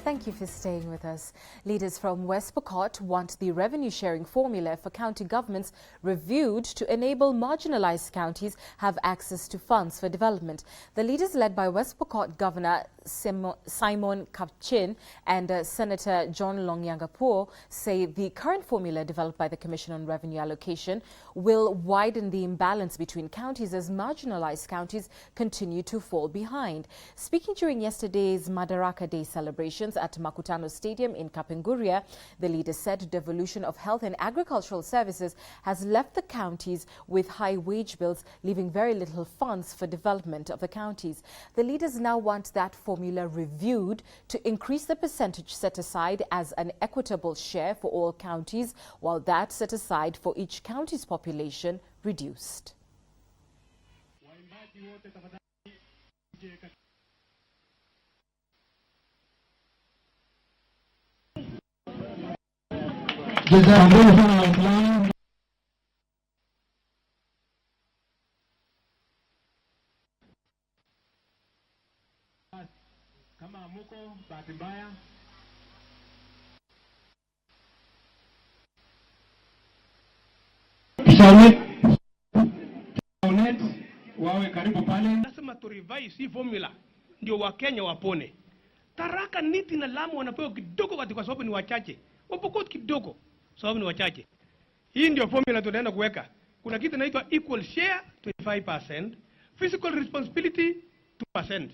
Thank you for staying with us. Leaders from West Pokot want the revenue sharing formula for county governments reviewed to enable marginalized counties have access to funds for development. The leaders, led by West Pokot Governor Simon Kapchin and Senator John Longyangapur, say the current formula developed by the Commission on Revenue Allocation will widen the imbalance between counties as marginalized counties continue to fall behind. Speaking during yesterday's Madaraka Day celebrations at Makutano Stadium in Kapenguria, the leader said devolution of health and agricultural services has left the counties with high wage bills, leaving very little funds for development of the counties. The leaders now want that formula reviewed to increase the percentage set aside as an equitable share for all counties, while that set aside for each county's population reduced. Kama amuko bahati mbaya wawe karibu pale. Nasema to revise hii formula ndio Wakenya wapone. Tharaka Nithi na Lamu wanapewa kidogo kwa sababu ni wachache. Wapokot kidogo sababu ni wachache. Hii ndio formula tunaenda kuweka. Kuna kitu inaitwa equal share 25%, physical responsibility 2%.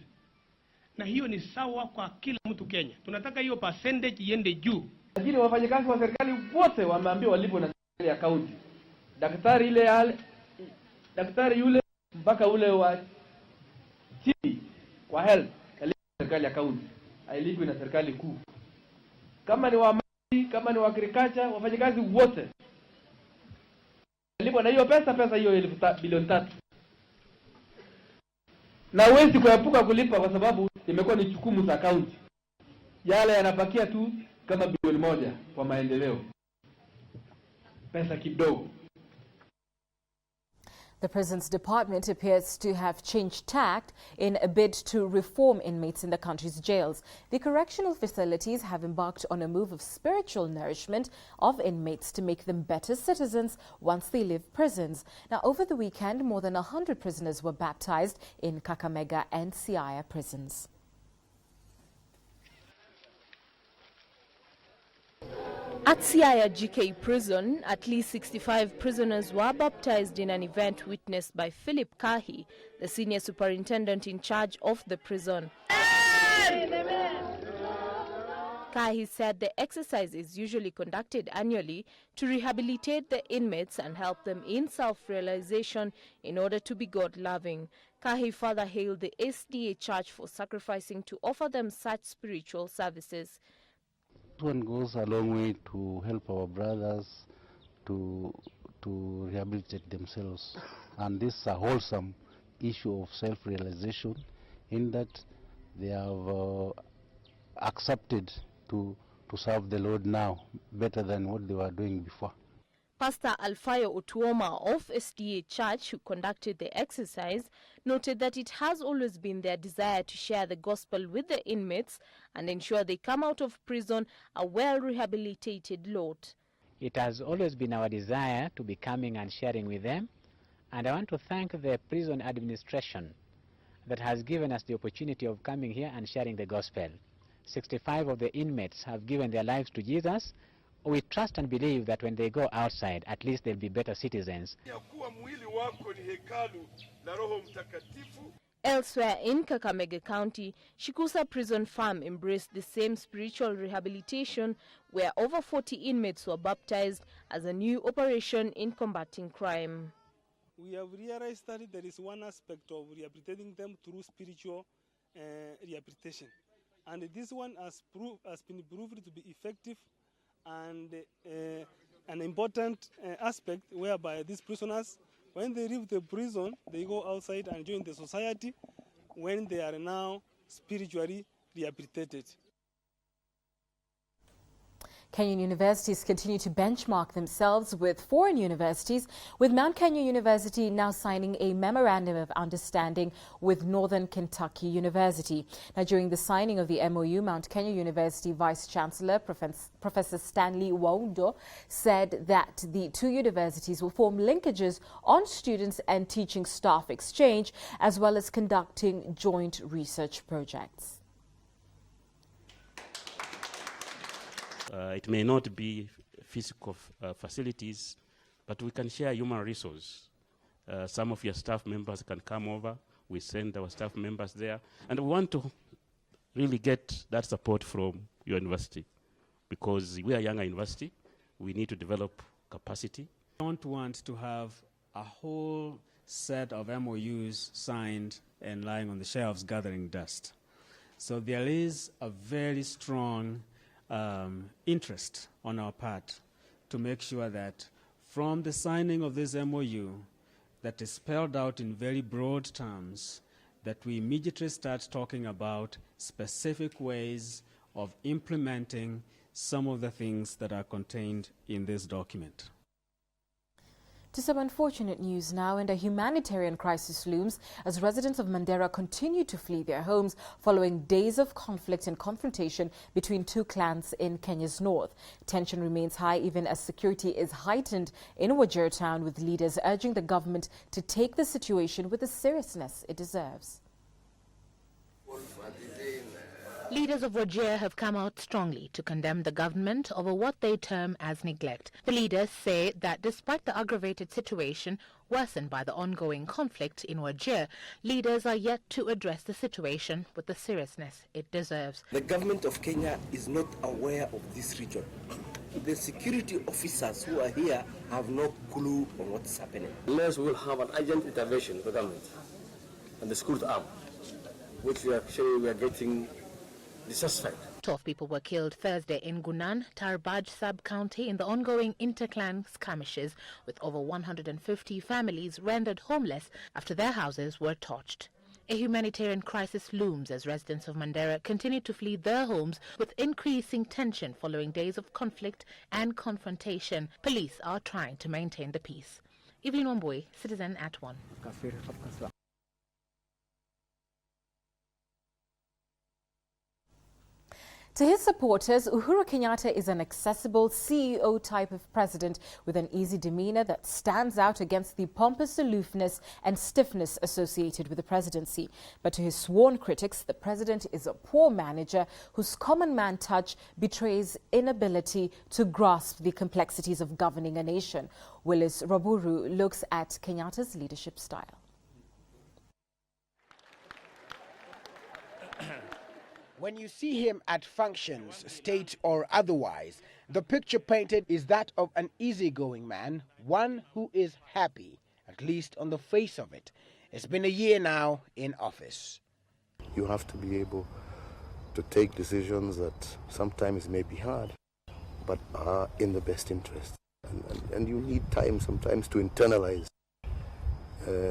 Na hiyo ni sawa kwa kila mtu Kenya. Tunataka hiyo percentage iende juu. Lakini wafanyakazi wa serikali wote wameambiwa walipo na serikali ya kaunti. Daktari yule mpaka ule wa chini wa health alipo serikali ya kaunti, hailipwi na serikali kuu. Kama ni wa maji, kama ni wa agriculture, wafanyakazi wote walipo na hiyo pesa hiyo bilioni 3. Na huwezi kuepuka kulipa kwa sababu imekuwa ni jukumu za kaunti. Yale yanabakia tu kama bilioni 1 kwa maendeleo. Pesa kidogo. The President's department appears to have changed tact in a bid to reform inmates in the country's jails. The correctional facilities have embarked on a move of spiritual nourishment of inmates to make them better citizens once they leave prisons. Now, over the weekend, more than 100 prisoners were baptized in Kakamega and Siaya prisons. At Siaya GK prison, at least 65 prisoners were baptized in an event witnessed by Philip Kahi, the senior superintendent in charge of the prison. Kahi said the exercise is usually conducted annually to rehabilitate the inmates and help them in self-realization in order to be God-loving. Kahi further hailed the SDA Church for sacrificing to offer them such spiritual services. This one goes a long way to help our brothers to rehabilitate themselves, and this is a wholesome issue of self-realization in that they have accepted to serve the Lord now better than what they were doing before. Pastor Alfayo Otuoma of SDA Church, who conducted the exercise, noted that it has always been their desire to share the gospel with the inmates and ensure they come out of prison a well-rehabilitated lot. It has always been our desire to be coming and sharing with them, and I want to thank the prison administration that has given us the opportunity of coming here and sharing the gospel. 65 of the inmates have given their lives to Jesus. We trust and believe that when they go outside, at least they'll be better citizens. Elsewhere in Kakamega County, Shikusa Prison Farm embraced the same spiritual rehabilitation where over 40 inmates were baptized as a new operation in combating crime. We have realized that there is one aspect of rehabilitating them through spiritual rehabilitation. And this one has been proved to be effective and an important aspect whereby these prisoners, when they leave the prison, they go outside and join the society when they are now spiritually rehabilitated. Kenyan universities continue to benchmark themselves with foreign universities, with Mount Kenya University now signing a memorandum of understanding with Northern Kentucky University. Now, during the signing of the MOU, Mount Kenya University Vice-Chancellor Professor Stanley Waundo said that the two universities will form linkages on students and teaching staff exchange, as well as conducting joint research projects. It may not be physical facilities, but we can share human resource. Some of your staff members can come over. We send our staff members there. And we want to really get that support from your university, because we are a younger university. We need to develop capacity. We don't want to have a whole set of MOUs signed and lying on the shelves gathering dust. So there is a very strong interest on our part to make sure that from the signing of this MOU that is spelled out in very broad terms, that we immediately start talking about specific ways of implementing some of the things that are contained in this document. To some unfortunate news now, and a humanitarian crisis looms as residents of Mandera continue to flee their homes following days of conflict and confrontation between two clans in Kenya's north. Tension remains high even as security is heightened in Wajir town, with leaders urging the government to take the situation with the seriousness it deserves. Leaders of Wajir have come out strongly to condemn the government over what they term as neglect. The leaders say that despite the aggravated situation worsened by the ongoing conflict in Wajir, leaders are yet to address the situation with the seriousness it deserves. The government of Kenya is not aware of this region. The security officers who are here have no clue on what's happening. Unless we will have an urgent intervention of the government and the security arm, which we are getting dissatisfied. 12 people were killed Thursday in Gunan, Tarbaj sub-county in the ongoing inter-clan skirmishes, with over 150 families rendered homeless after their houses were torched. A humanitarian crisis looms as residents of Mandera continue to flee their homes with increasing tension following days of conflict and confrontation. Police are trying to maintain the peace. Evelyn Wambui, Citizen at 1. To his supporters, Uhuru Kenyatta is an accessible CEO type of president with an easy demeanor that stands out against the pompous aloofness and stiffness associated with the presidency. But to his sworn critics, the president is a poor manager whose common man touch betrays inability to grasp the complexities of governing a nation. Willis Raburu looks at Kenyatta's leadership style. When you see him at functions, state or otherwise, the picture painted is that of an easygoing man, one who is happy, at least on the face of it. It's been a year now in office. You have to be able to take decisions that sometimes may be hard, but are in the best interest. And you need time sometimes to internalize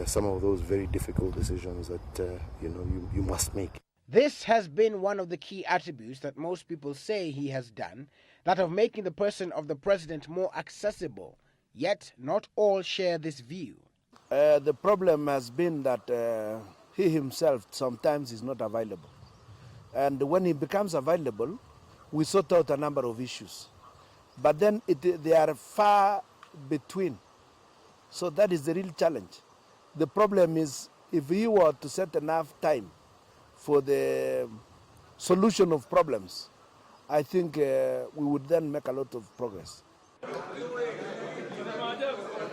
some of those very difficult decisions that you must make. This has been one of the key attributes that most people say he has done, that of making the person of the president more accessible. Yet not all share this view. The problem has been that he himself sometimes is not available. And when he becomes available, we sort out a number of issues. But then they are far between. So that is the real challenge. The problem is if he were to set enough time for the solution of problems, I think we would then make a lot of progress.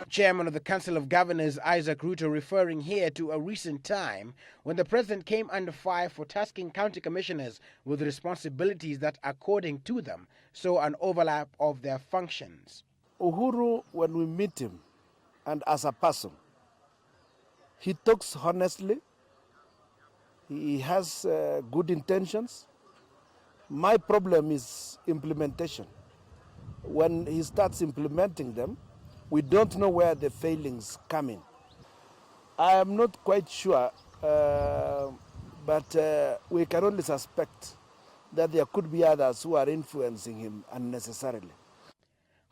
Chairman of the Council of Governors, Isaac Ruto, referring here to a recent time when the president came under fire for tasking county commissioners with responsibilities that, according to them, saw an overlap of their functions. Uhuru, when we meet him, and as a person, he talks honestly. He has good intentions. My problem is implementation. When he starts implementing them, we don't know where the failings come in. I am not quite sure, but we can only suspect that there could be others who are influencing him unnecessarily.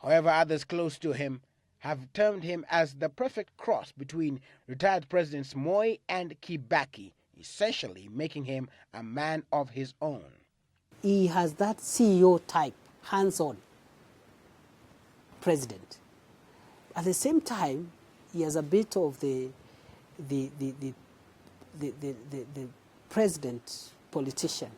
However, others close to him have termed him as the perfect cross between retired Presidents Moi and Kibaki, essentially making him a man of his own. He has that CEO type, hands-on president. At the same time, he has a bit of the president politician.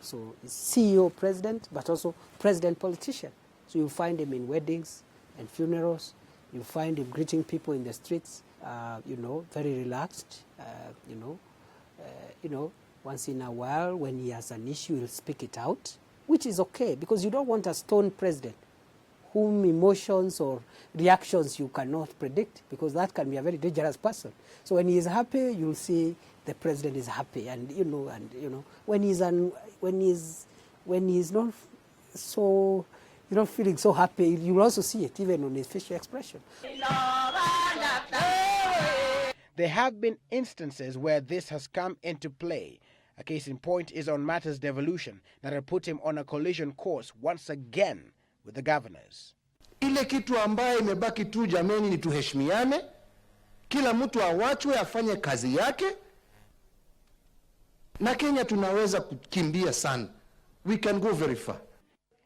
So he's CEO president, but also president politician. So you find him in weddings and funerals. You find him greeting people in the streets. Very relaxed. Once in a while, when he has an issue, he'll speak it out, which is okay because you don't want a stone president whom emotions or reactions you cannot predict, because that can be a very dangerous person. So when he is happy, you'll see the president is happy, and when he's not so, feeling so happy, you'll also see it even on his facial expression. There have been instances where this has come into play. A case in point is on matters devolution that had put him on a collision course once again with the governors. Ile kitu ambaye imebaki tu jameni ni tuheshimiane, kila mtu awachwe afanye kazi yake, na Kenya tunaweza kukimbia sana. We can go very far.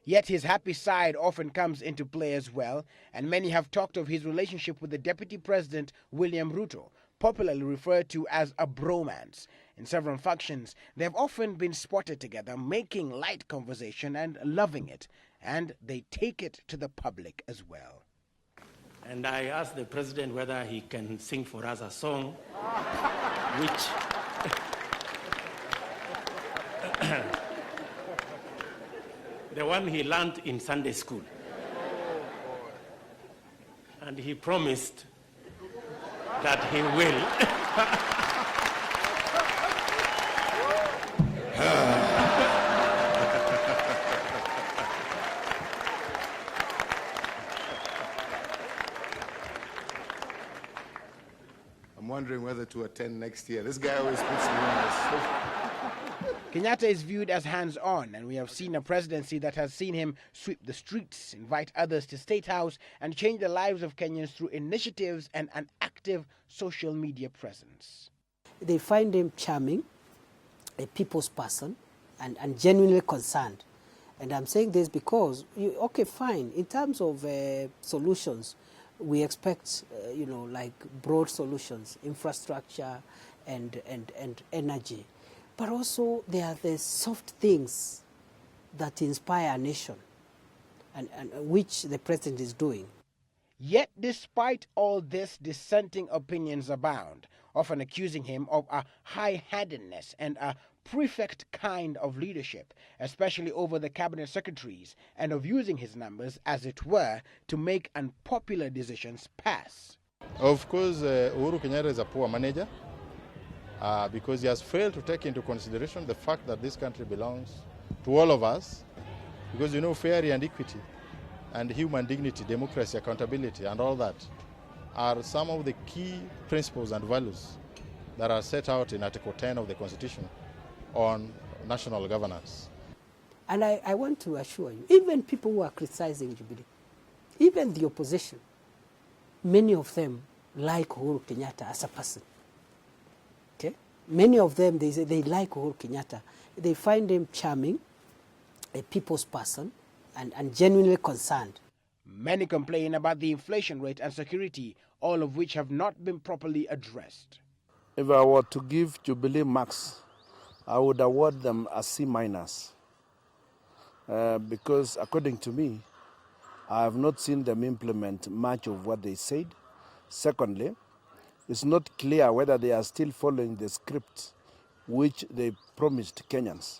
Yet his happy side often comes into play as well, and many have talked of his relationship with the Deputy President William Ruto, popularly referred to as a bromance. In several functions, they have often been spotted together, making light conversation and loving it, and they take it to the public as well. And I asked the president whether he can sing for us a song, which the one he learned in Sunday school. And he promised that he will. I'm wondering whether to attend next year. This guy always puts me on this. Kenyatta is viewed as hands-on, and we have seen a presidency that has seen him sweep the streets, invite others to State House, and change the lives of Kenyans through initiatives and an active social media presence. They find him charming, a people's person, and genuinely concerned. And I'm saying this because, okay, fine, in terms of solutions, we expect, like broad solutions, infrastructure and energy. But also there are the soft things that inspire a nation, and which the president is doing. Yet despite all this, dissenting opinions abound, often accusing him of a high-handedness and a prefect kind of leadership, especially over the cabinet secretaries, and of using his numbers, as it were, to make unpopular decisions pass. Of course, Uhuru Kenyatta is a poor manager because he has failed to take into consideration the fact that this country belongs to all of us, because fairness and equity and human dignity, democracy, accountability, and all that are some of the key principles and values that are set out in Article 10 of the Constitution on national governance. And I want to assure you, even people who are criticizing Jubilee, even the opposition, many of them like Uhuru Kenyatta as a person. Okay? Many of them, they say they like Uhuru Kenyatta. They find him charming, a people's person, and genuinely concerned. Many complain about the inflation rate and security, all of which have not been properly addressed. If I were to give Jubilee marks, I would award them a C-, because according to me, I have not seen them implement much of what they said. Secondly, it's not clear whether they are still following the script which they promised Kenyans.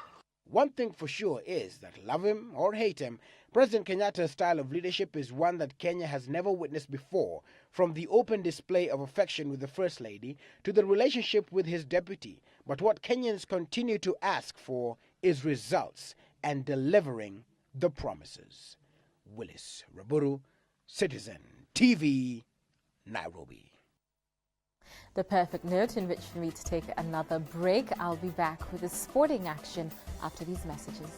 One thing for sure is that, love him or hate him, President Kenyatta's style of leadership is one that Kenya has never witnessed before, from the open display of affection with the First Lady to the relationship with his deputy. But what Kenyans continue to ask for is results and delivering the promises. Willis Raburu, Citizen TV, Nairobi. The perfect note in which for me to take another break. I'll be back with the sporting action after these messages.